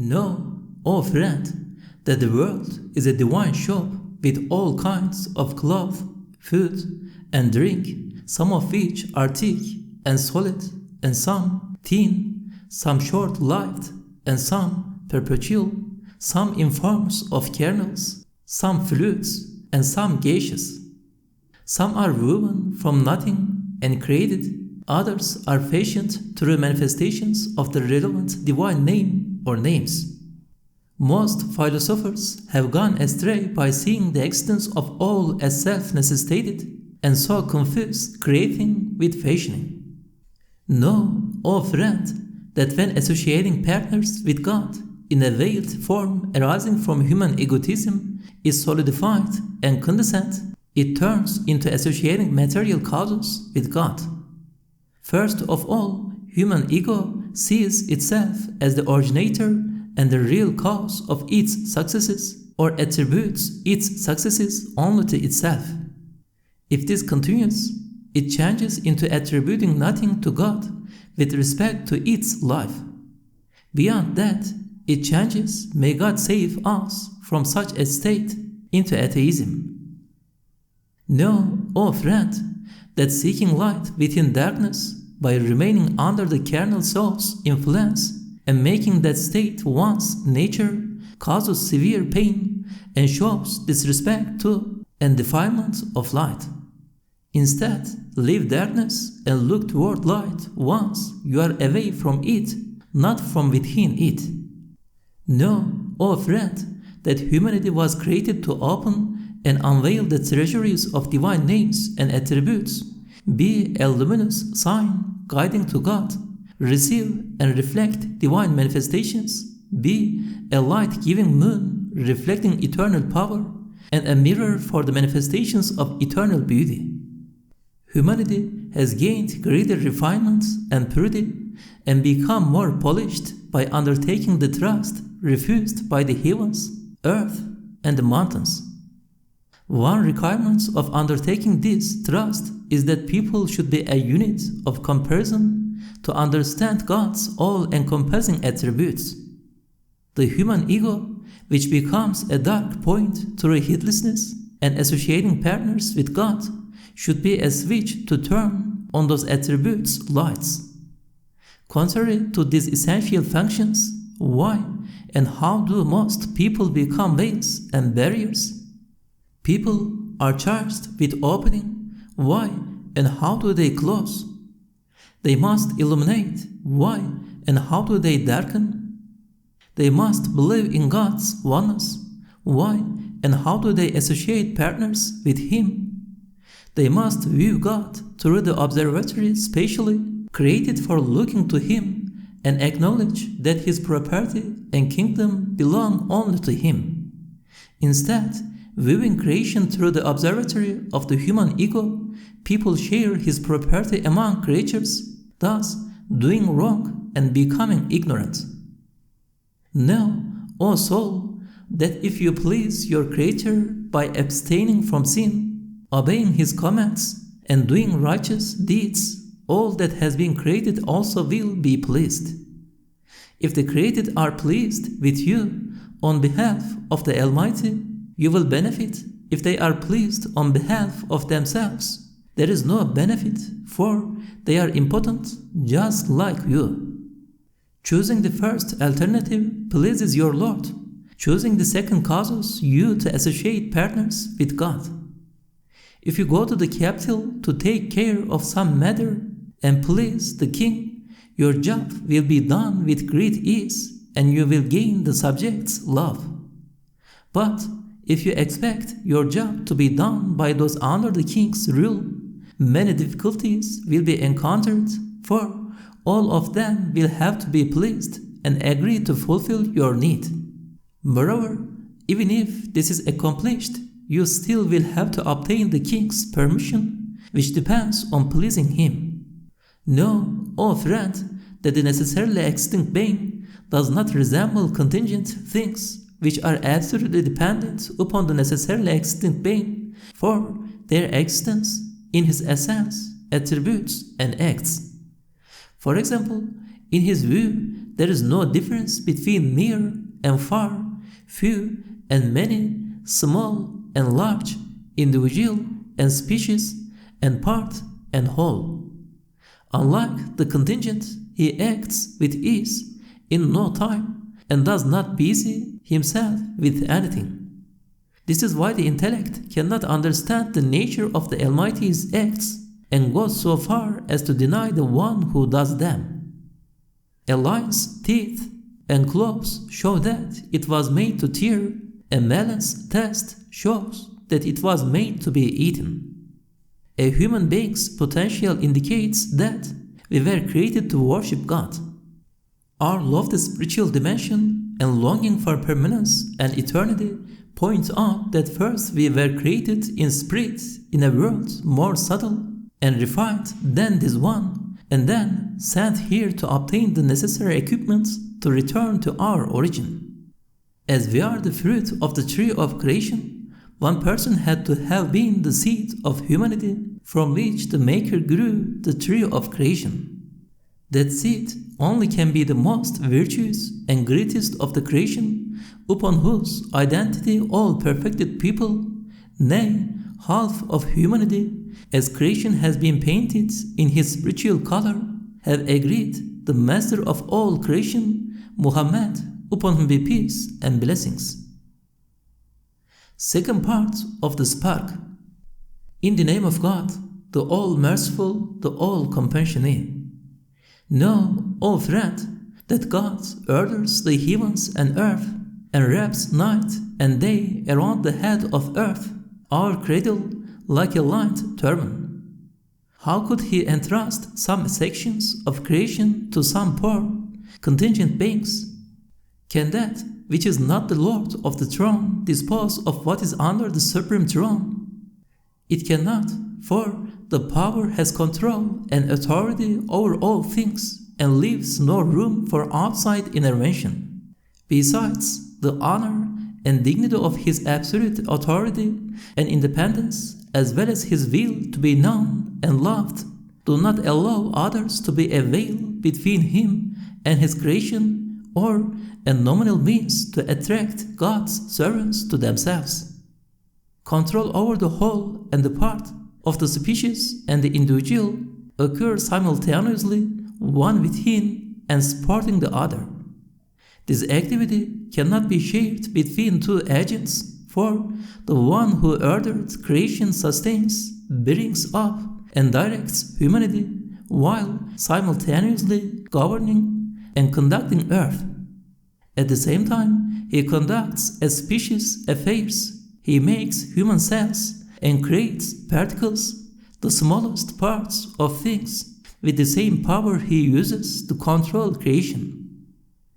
Know, O friend, that the world is a divine shop with all kinds of cloth, food, and drink, some of which are thick and solid, and some thin, some short-lived, and some perpetual, some in forms of kernels, some fluids, and some gaseous. Some are woven from nothing and created, others are fashioned through manifestations of the relevant divine name or names. Most philosophers have gone astray by seeing the existence of all as self-necessitated and so confuse creating with fashioning. Know, O friend, that when associating partners with God in a veiled form arising from human egotism is solidified and condensed, it turns into associating material causes with God. First of all, human ego sees itself as the originator and the real cause of its successes, or attributes its successes only to itself. If this continues, it changes into attributing nothing to God with respect to its life. Beyond that, it changes, may God save us from such a state, into atheism. Know, O friend, that seeking light within darkness by remaining under the carnal soul's influence and making that state one's nature causes severe pain and shows disrespect to and defilement of light. Instead, leave darkness and look toward light once you are away from it, not from within it. Know, O friend, that humanity was created to open and unveil the treasuries of divine names and attributes, be a luminous sign guiding to God, receive and reflect divine manifestations, be a light-giving moon reflecting eternal power, and a mirror for the manifestations of eternal beauty. Humanity has gained greater refinement and purity and become more polished by undertaking the trust refused by the heavens, earth, and the mountains. One requirement of undertaking this trust is that people should be a unit of comparison to understand God's all-encompassing attributes. The human ego, which becomes a dark point through heedlessness and associating partners with God, should be a switch to turn on those attributes' lights. Contrary to these essential functions, why and how do most people become veils and barriers? People are charged with opening. Why and how do they close? They must illuminate. Why and how do they darken? They must believe in God's oneness. Why and how do they associate partners with Him? They must view God through the observatory specially created for looking to Him and acknowledge that His property and kingdom belong only to Him. Instead, viewing creation through the observatory of the human ego, people share His property among creatures, thus doing wrong and becoming ignorant. Know, O soul, that if you please your Creator by abstaining from sin, obeying His commands, and doing righteous deeds, all that has been created also will be pleased. If the created are pleased with you on behalf of the Almighty, you will benefit. If they are pleased on behalf of themselves, there is no benefit, for they are impotent just like you. Choosing the first alternative pleases your Lord. Choosing the second causes you to associate partners with God. If you go to the capital to take care of some matter and please the king, your job will be done with great ease and you will gain the subject's love. But if you expect your job to be done by those under the king's rule, many difficulties will be encountered, for all of them will have to be pleased and agree to fulfill your need. Moreover, even if this is accomplished, you still will have to obtain the king's permission, which depends on pleasing him. Know, O friend, that the necessarily existing being does not resemble contingent things, which are absolutely dependent upon the necessarily existing being for their existence in his essence, attributes, and acts. For example, in his view, there is no difference between near and far, few and many, small and large, individual and species, and part and whole. Unlike the contingent, he acts with ease in no time and does not busy himself with anything. This is why the intellect cannot understand the nature of the Almighty's acts and goes so far as to deny the one who does them. A lion's teeth and claws show that it was made to tear. A melon's taste shows that it was made to be eaten. A human being's potential indicates that we were created to worship God. Our lofty spiritual dimension and longing for permanence and eternity point out that first we were created in spirit in a world more subtle and refined than this one, and then sent here to obtain the necessary equipment to return to our origin. As we are the fruit of the tree of creation, one person had to have been the seed of humanity from which the Maker grew the tree of creation. That seed only can be the most virtuous and greatest of the creation, upon whose identity all perfected people, nay, half of humanity, as creation has been painted in his spiritual color, have agreed the Master of all creation, Muhammad, upon whom be peace and blessings. Second part of the spark. In the name of God, the all-merciful, the all-compassionate. Know, O friend, that God orders the heavens and earth, and wraps night and day around the head of earth, our cradle, like a light turban. How could he entrust some sections of creation to some poor, contingent beings? Can that which is not the Lord of the throne dispose of what is under the supreme throne? It cannot, for the power has control and authority over all things and leaves no room for outside intervention. Besides, the honor and dignity of his absolute authority and independence, as well as his will to be known and loved, do not allow others to be a veil between him and his creation or a nominal means to attract God's servants to themselves. Control over the whole and the part of the species and the individual occur simultaneously, one within and supporting the other. This activity cannot be shared between two agents, for the one who ordered creation sustains, brings up, and directs humanity, while simultaneously governing and conducting earth. At the same time, he conducts a species affairs. He makes human cells and creates particles, the smallest parts of things, with the same power he uses to control creation.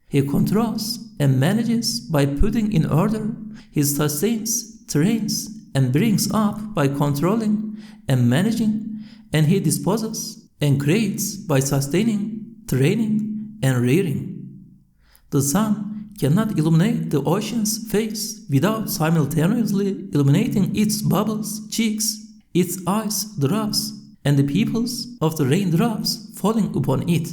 He controls and manages by putting in order. He sustains, trains, and brings up by controlling and managing, and he disposes and creates by sustaining, training, and rearing. The sun cannot illuminate the ocean's face without simultaneously illuminating its bubbles, cheeks, its ice drops, and the pupils of the raindrops falling upon it.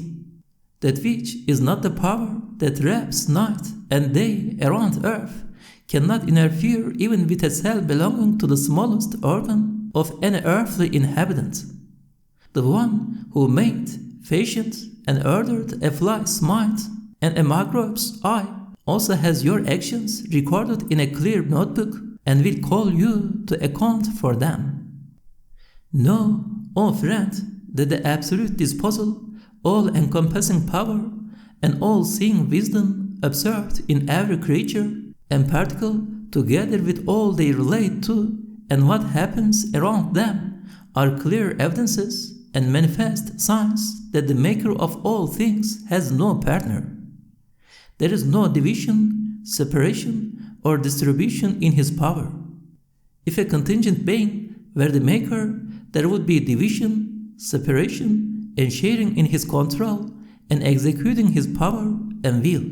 That which is not the power that wraps night and day around earth cannot interfere even with a cell belonging to the smallest organ of any earthly inhabitant. The one who made, fashioned, and ordered a fly's mind and a microbe's eye also has your actions recorded in a clear notebook and will call you to account for them. Know, O friend, that the absolute disposal, all-encompassing power, and all-seeing wisdom observed in every creature and particle, together with all they relate to and what happens around them, are clear evidences and manifest signs that the Maker of all things has no partner. There is no division, separation, or distribution in his power. If a contingent being were the Maker, there would be division, separation, and sharing in his control and executing his power and will.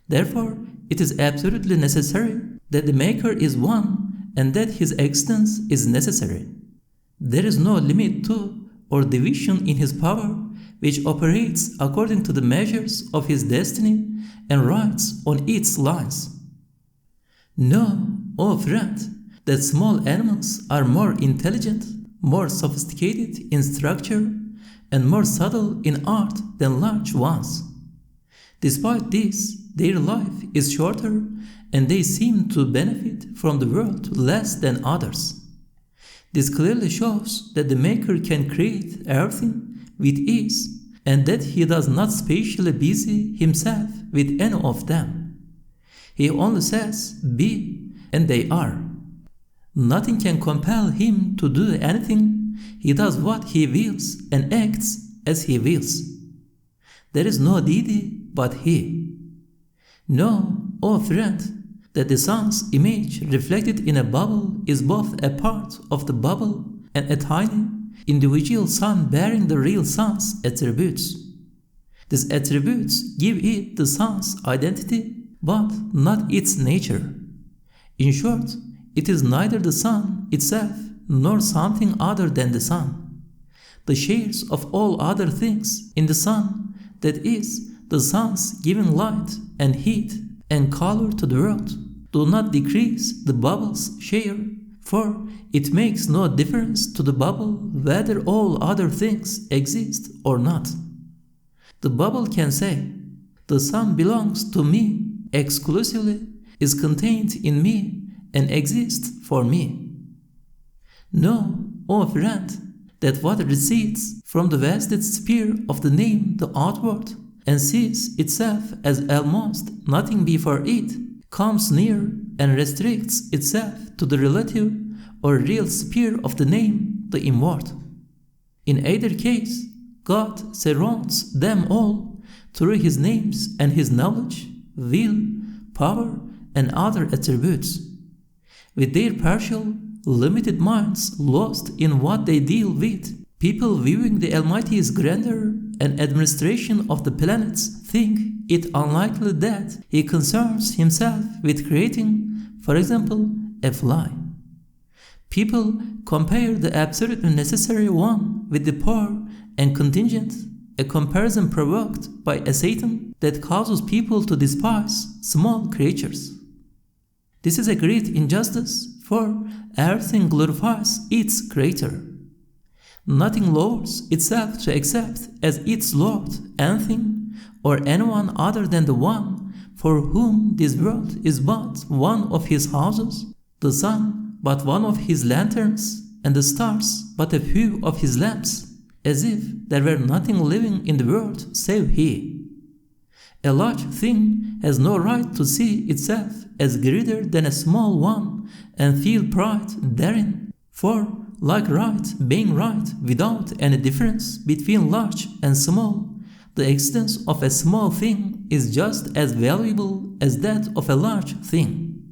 Therefore, it is absolutely necessary that the Maker is one and that his existence is necessary. There is no limit to or division in his power which operates according to the measures of his destiny and rides on its lines. Know, O friend, that small animals are more intelligent, more sophisticated in structure, and more subtle in art than large ones. Despite this, their life is shorter and they seem to benefit from the world less than others. This clearly shows that the Maker can create everything with ease and that he does not specially busy himself with any of them. He only says, be, and they are. Nothing can compel him to do anything. He does what he wills and acts as he wills. There is no deity but he. Know, O friend, that the sun's image reflected in a bubble is both a part of the bubble and a tiny, individual sun bearing the real sun's attributes. These attributes give it the sun's identity, but not its nature. In short, it is neither the sun itself nor something other than the sun. The shares of all other things in the sun, that is, the sun's giving light and heat and color to the world, do not decrease the bubble's share, for it makes no difference to the bubble whether all other things exist or not. The bubble can say, the sun belongs to me exclusively, is contained in me, and exists for me. Know, O friend, that what recedes from the vested sphere of the name the outward, and sees itself as almost nothing before it, comes near and restricts itself to the relative or real sphere of the name the inward. In either case, God surrounds them all through his names and his knowledge, will, power, and other attributes. With their partial, limited minds lost in what they deal with, people viewing the Almighty's grandeur and administration of the planets think it unlikely that he concerns himself with creating, for example, a fly. People compare the absolutely necessary one with the poor and contingent, a comparison provoked by a Satan that causes people to despise small creatures. This is a great injustice, for everything glorifies its Creator. Nothing lowers itself to accept as its Lord anything or anyone other than the one for whom this world is but one of his houses, the sun but one of his lanterns, and the stars but a few of his lamps, as if there were nothing living in the world save he. A large thing has no right to see itself as greater than a small one and feel pride therein, for, like right being right without any difference between large and small, the existence of a small thing is just as valuable as that of a large thing.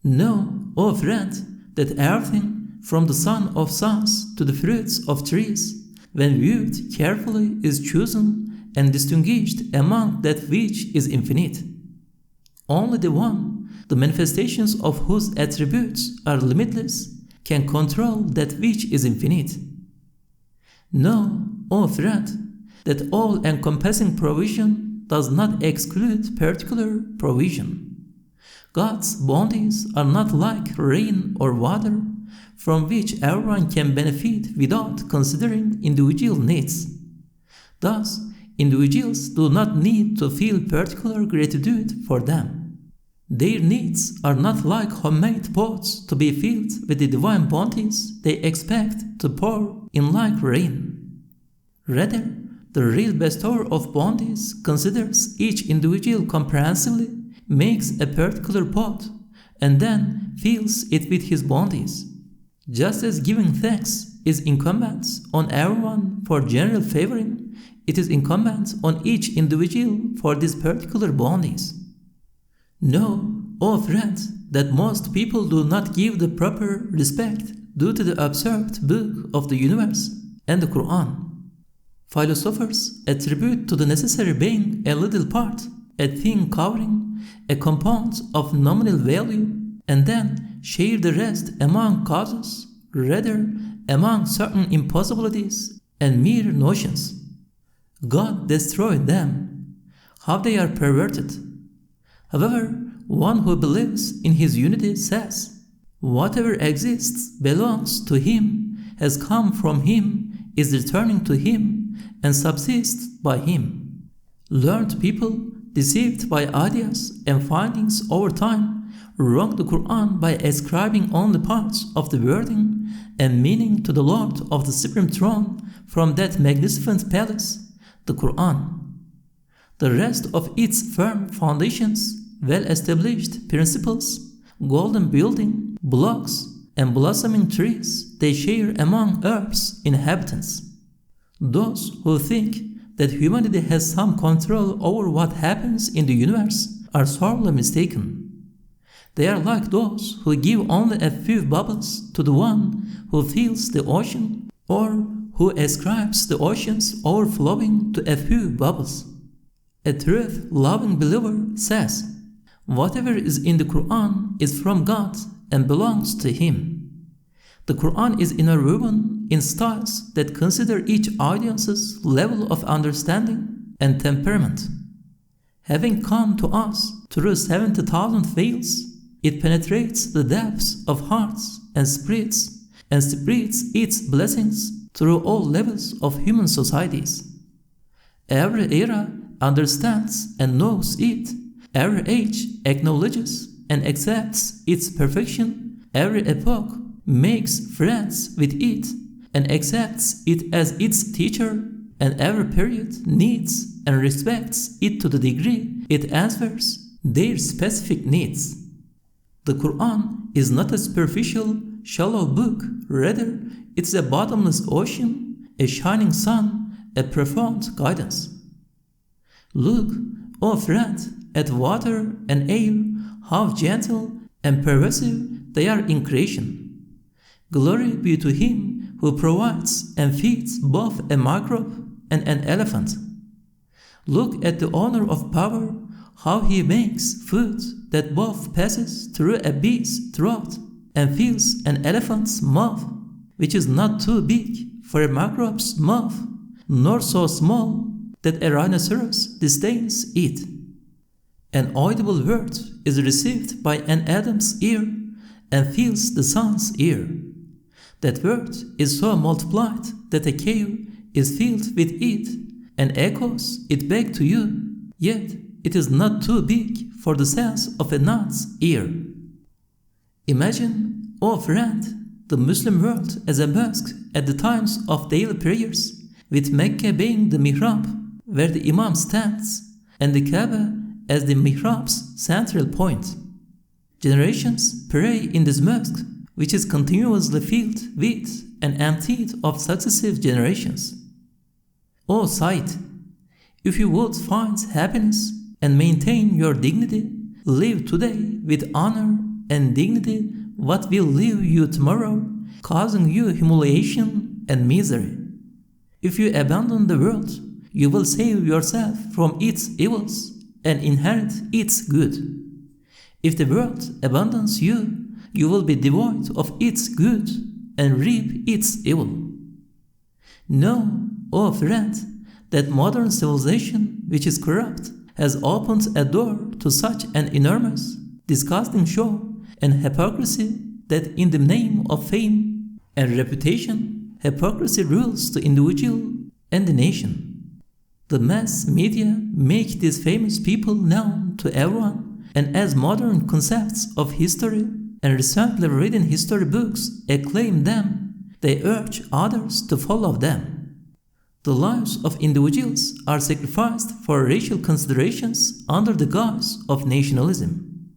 Know, O friend, that everything, from the sun of suns to the fruits of trees, when viewed carefully, is chosen and distinguished among that which is infinite. Only the one, the manifestations of whose attributes are limitless, can control that which is infinite. Know, O friend, that all-encompassing provision does not exclude particular provision. God's bounties are not like rain or water, from which everyone can benefit without considering individual needs. Thus, individuals do not need to feel particular gratitude for them. Their needs are not like homemade pots to be filled with the divine bounties they expect to pour in like rain. Rather, the real bestower of bounties considers each individual comprehensively, makes a particular pot, and then fills it with his bounties. Just as giving thanks is incumbent on everyone for general favoring, it is incumbent on each individual for these particular bounties. Know, O friends, that most people do not give the proper respect due to the observed book of the universe and the Qur'an. Philosophers attribute to the necessary being a little part, a thing covering, a compound of nominal value, and then share the rest among causes, rather among certain impossibilities and mere notions. God destroyed them. How they are perverted. However, one who believes in his unity says, whatever exists belongs to him, has come from him, is returning to him, and subsists by him. Learned people, deceived by ideas and findings over time, wrong the Qur'an by ascribing only parts of the wording and meaning to the Lord of the Supreme Throne from that magnificent palace, the Qur'an. The rest of its firm foundations, well-established principles, golden building blocks, and blossoming trees they share among Earth's inhabitants. Those who think that humanity has some control over what happens in the universe are sorely mistaken. They are like those who give only a few bubbles to the one who fills the ocean, or who ascribes the ocean's overflowing to a few bubbles. A truth-loving believer says, whatever is in the Qur'an is from God and belongs to Him. The Qur'an is interwoven in styles that consider each audience's level of understanding and temperament. Having come to us through 70,000 veils, it penetrates the depths of hearts and spreads its blessings through all levels of human societies. Every era understands and knows it. Every age acknowledges and accepts its perfection. Every epoch makes friends with it and accepts it as its teacher, and every period needs and respects it to the degree it answers their specific needs. The Qur'an is not a superficial, shallow book, rather it's a bottomless ocean, a shining sun, a profound guidance. Look, O friend, at water and air, how gentle and pervasive they are in creation. Glory be to Him who provides and feeds both a microbe and an elephant. Look at the owner of power, how he makes food that both passes through a bee's throat and fills an elephant's mouth, which is not too big for a microbe's mouth, nor so small that a rhinoceros disdains it. An audible word is received by an Adam's ear and fills the sun's ear. That word is so multiplied that a cave is filled with it and echoes it back to you, yet it is not too big for the sense of a gnat's ear. Imagine, O friend, the Muslim world as a mosque at the times of daily prayers, with Mecca being the mihrab where the Imam stands, and the Kaaba as the mihrab's central point. Generations pray in this mosque, which is continuously filled with and emptied of successive generations. O Said, if you would find happiness and maintain your dignity, live today with honor and dignity what will leave you tomorrow, causing you humiliation and misery. If you abandon the world, you will save yourself from its evils and inherit its good. If the world abandons you, you will be devoid of its good and reap its evil. Know, O friend, that modern civilization, which is corrupt, has opened a door to such an enormous, disgusting show and hypocrisy that in the name of fame and reputation, hypocrisy rules the individual and the nation. The mass media make these famous people known to everyone, and as modern concepts of history and recently written history books acclaim them, they urge others to follow them. The lives of individuals are sacrificed for racial considerations under the guise of nationalism.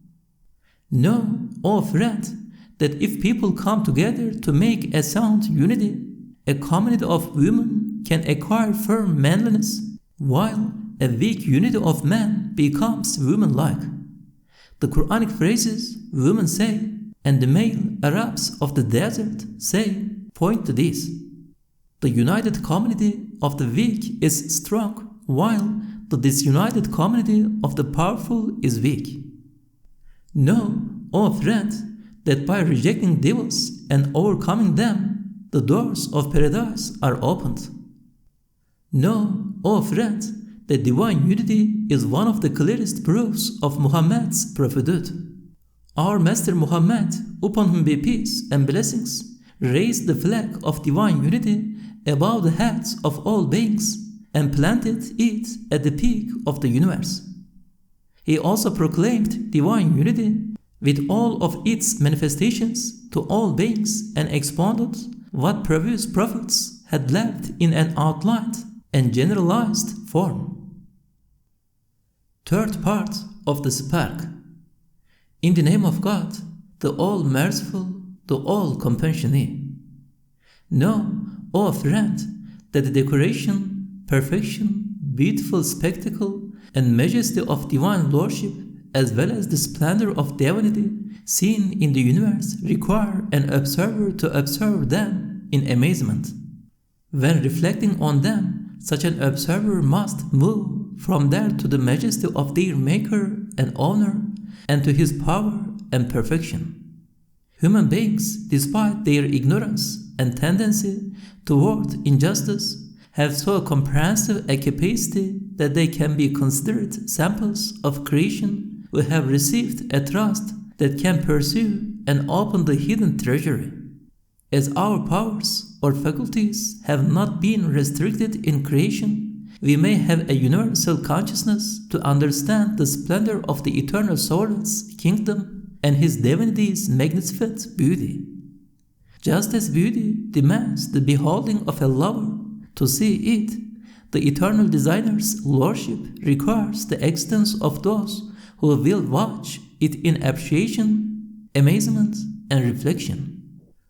Know, O friend, that if people come together to make a sound unity, a community of women can acquire firm manliness, while a weak unity of men becomes woman-like. The Qur'anic phrases women say and the male Arabs of the desert say point to this. The united community of the weak is strong, while the disunited community of the powerful is weak. Know, O friend, that by rejecting devils and overcoming them, the doors of paradise are opened. Know, O friend, that divine unity is one of the clearest proofs of Muhammad's prophethood. Our Master Muhammad, upon whom be peace and blessings, raised the flag of divine unity above the heads of all beings and planted it at the peak of the universe. He also proclaimed divine unity with all of its manifestations to all beings and expounded what previous prophets had left in an outlined and generalized form. Third part of the spark. In the name of God, the all-merciful, the all-compassionate. Know, O friend, that the decoration, perfection, beautiful spectacle, and majesty of divine lordship, as well as the splendor of divinity seen in the universe, require an observer to observe them in amazement. When reflecting on them, such an observer must move from there to the majesty of their Maker and Owner, and to His power and perfection. Human beings, despite their ignorance and tendency toward injustice, have so comprehensive a capacity that they can be considered samples of creation who have received a trust that can pursue and open the hidden treasury. As our powers or faculties have not been restricted in creation, we may have a universal consciousness to understand the splendor of the eternal Sovereign's kingdom and His divinity's magnificent beauty. Just as beauty demands the beholding of a lover to see it, the eternal designer's lordship requires the existence of those who will watch it in appreciation, amazement, and reflection.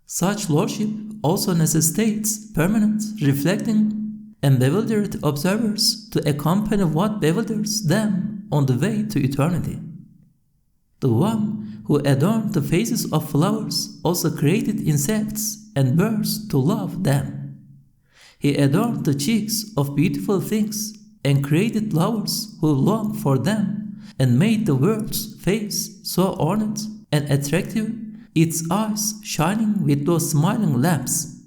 Such lordship also necessitates permanent, reflecting, and bewildered observers to accompany what bewilders them on the way to eternity. The one who adorned the faces of flowers also created insects and birds to love them. He adorned the cheeks of beautiful things and created lovers who longed for them, and made the world's face so ornate and attractive, its eyes shining with those smiling lamps.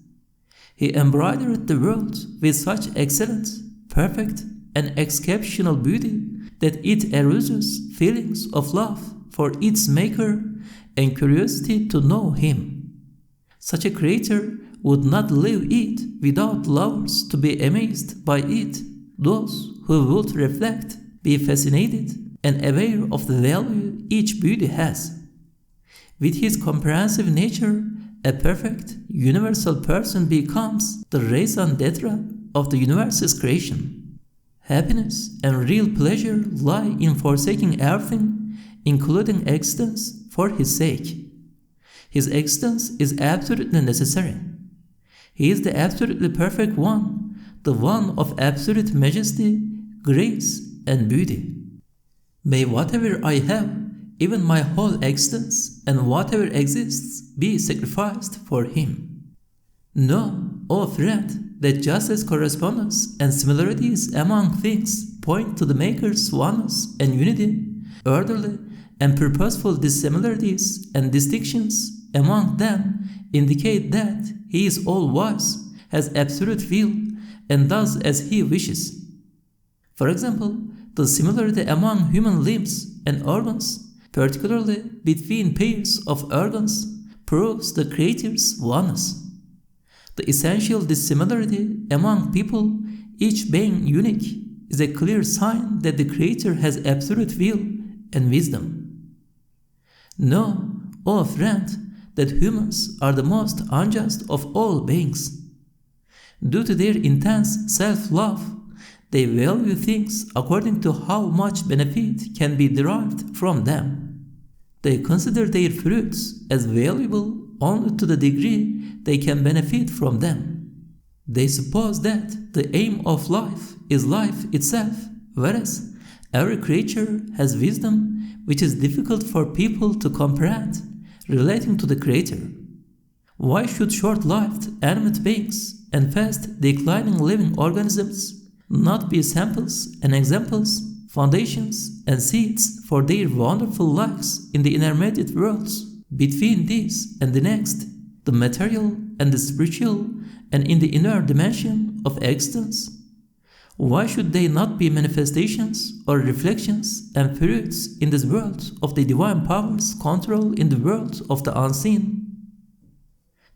He embroidered the world with such excellent, perfect, and exceptional beauty that it arouses feelings of love for its Maker and curiosity to know Him. Such a Creator would not leave it without lovers to be amazed by it, those who would reflect, be fascinated, and aware of the value each beauty has. With his comprehensive nature, a perfect, universal person becomes the raison d'etre of the universe's creation. Happiness and real pleasure lie in forsaking everything, including existence, for His sake. His existence is absolutely necessary. He is the absolutely perfect one, the one of absolute majesty, grace, and beauty. May whatever I have, even my whole existence, and whatever exists, be sacrificed for Him. Know, O friend, that just as correspondence and similarities among things point to the Maker's oneness and unity, orderly and purposeful dissimilarities and distinctions among them indicate that He is all-wise, has absolute will, and does as He wishes. For example, the similarity among human limbs and organs, particularly between pairs of organs, proves the Creator's oneness. The essential dissimilarity among people, each being unique, is a clear sign that the Creator has absolute will and wisdom. Know, O friend, that humans are the most unjust of all beings. Due to their intense self-love, they value things according to how much benefit can be derived from them. They consider their fruits as valuable only to the degree they can benefit from them. They suppose that the aim of life is life itself, whereas every creature has wisdom which is difficult for people to comprehend relating to the Creator. Why should short-lived animate beings and fast-declining living organisms not be samples and examples, foundations and seeds for their wonderful lives in the intermediate worlds between this and the next, the material and the spiritual, and in the inner dimension of existence? Why should they not be manifestations or reflections and fruits in this world of the divine power's control in the world of the unseen?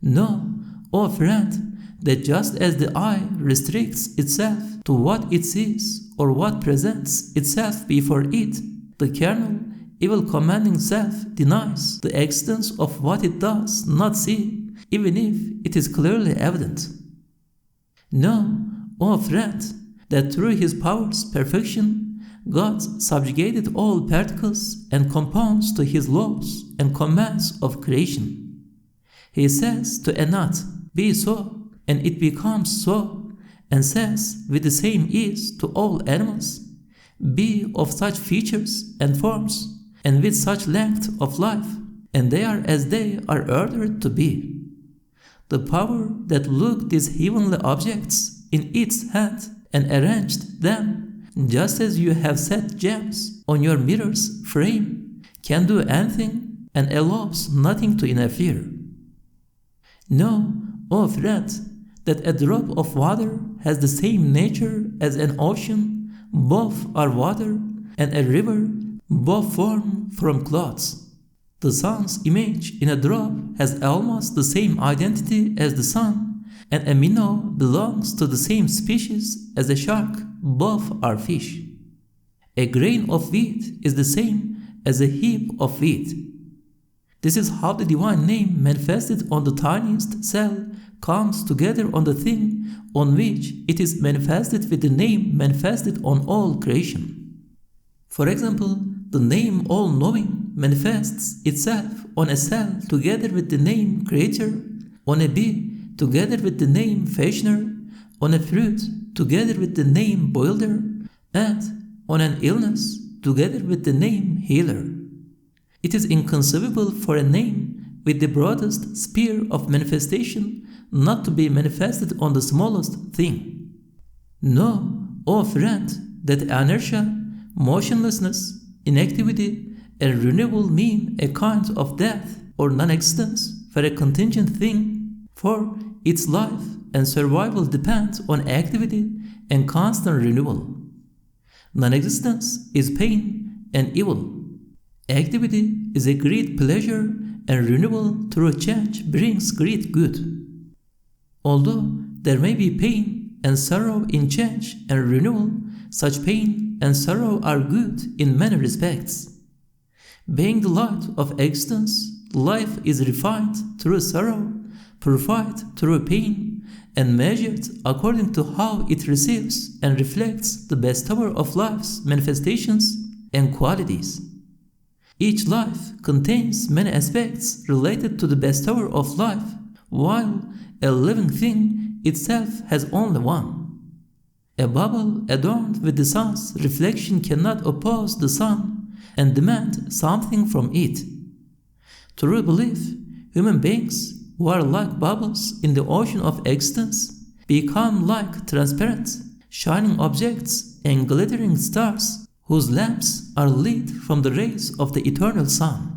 Know, O friend, that just as the eye restricts itself to what it sees or what presents itself before it, the carnal, evil commanding self denies the existence of what it does not see, even if it is clearly evident. Know, O friend, that through his power's perfection, God subjugated all particles and compounds to his laws and commands of creation. He says to a knot, "Be so," and it becomes so, and says with the same ease to all animals, "Be of such features and forms, and with such length of life, and they are as they are ordered to be." The power that looked these heavenly objects in its hand and arranged them, just as you have set gems on your mirror's frame, can do anything and allows nothing to interfere. Know, O friend, that a drop of water has the same nature as an ocean, both are water, and a river, both formed from clouds. The sun's image in a drop has almost the same identity as the sun, and a minnow belongs to the same species as a shark, both are fish. A grain of wheat is the same as a heap of wheat. This is how the divine name manifested on the tiniest cell comes together on the thing on which it is manifested with the name manifested on all creation. For example, the name all-knowing manifests itself on a cell together with the name creator, on a bee together with the name fashioner, on a fruit together with the name builder, and on an illness together with the name healer. It is inconceivable for a name with the broadest sphere of manifestation not to be manifested on the smallest thing. Know, O friend, that inertia, motionlessness, inactivity, and renewal mean a kind of death or non-existence for a contingent thing, for its life and survival depend on activity and constant renewal. Non-existence is pain and evil. Activity is a great pleasure, and renewal through change brings great good. Although there may be pain and sorrow in change and renewal, such pain and sorrow are good in many respects. Being the light of existence, life is refined through sorrow, purified through pain, and measured according to how it receives and reflects the bestower of life's manifestations and qualities. Each life contains many aspects related to the bestower of life, while a living thing itself has only one. A bubble adorned with the sun's reflection cannot oppose the sun and demand something from it. Through belief, human beings who are like bubbles in the ocean of existence become like transparent, shining objects and glittering stars whose lamps are lit from the rays of the eternal sun.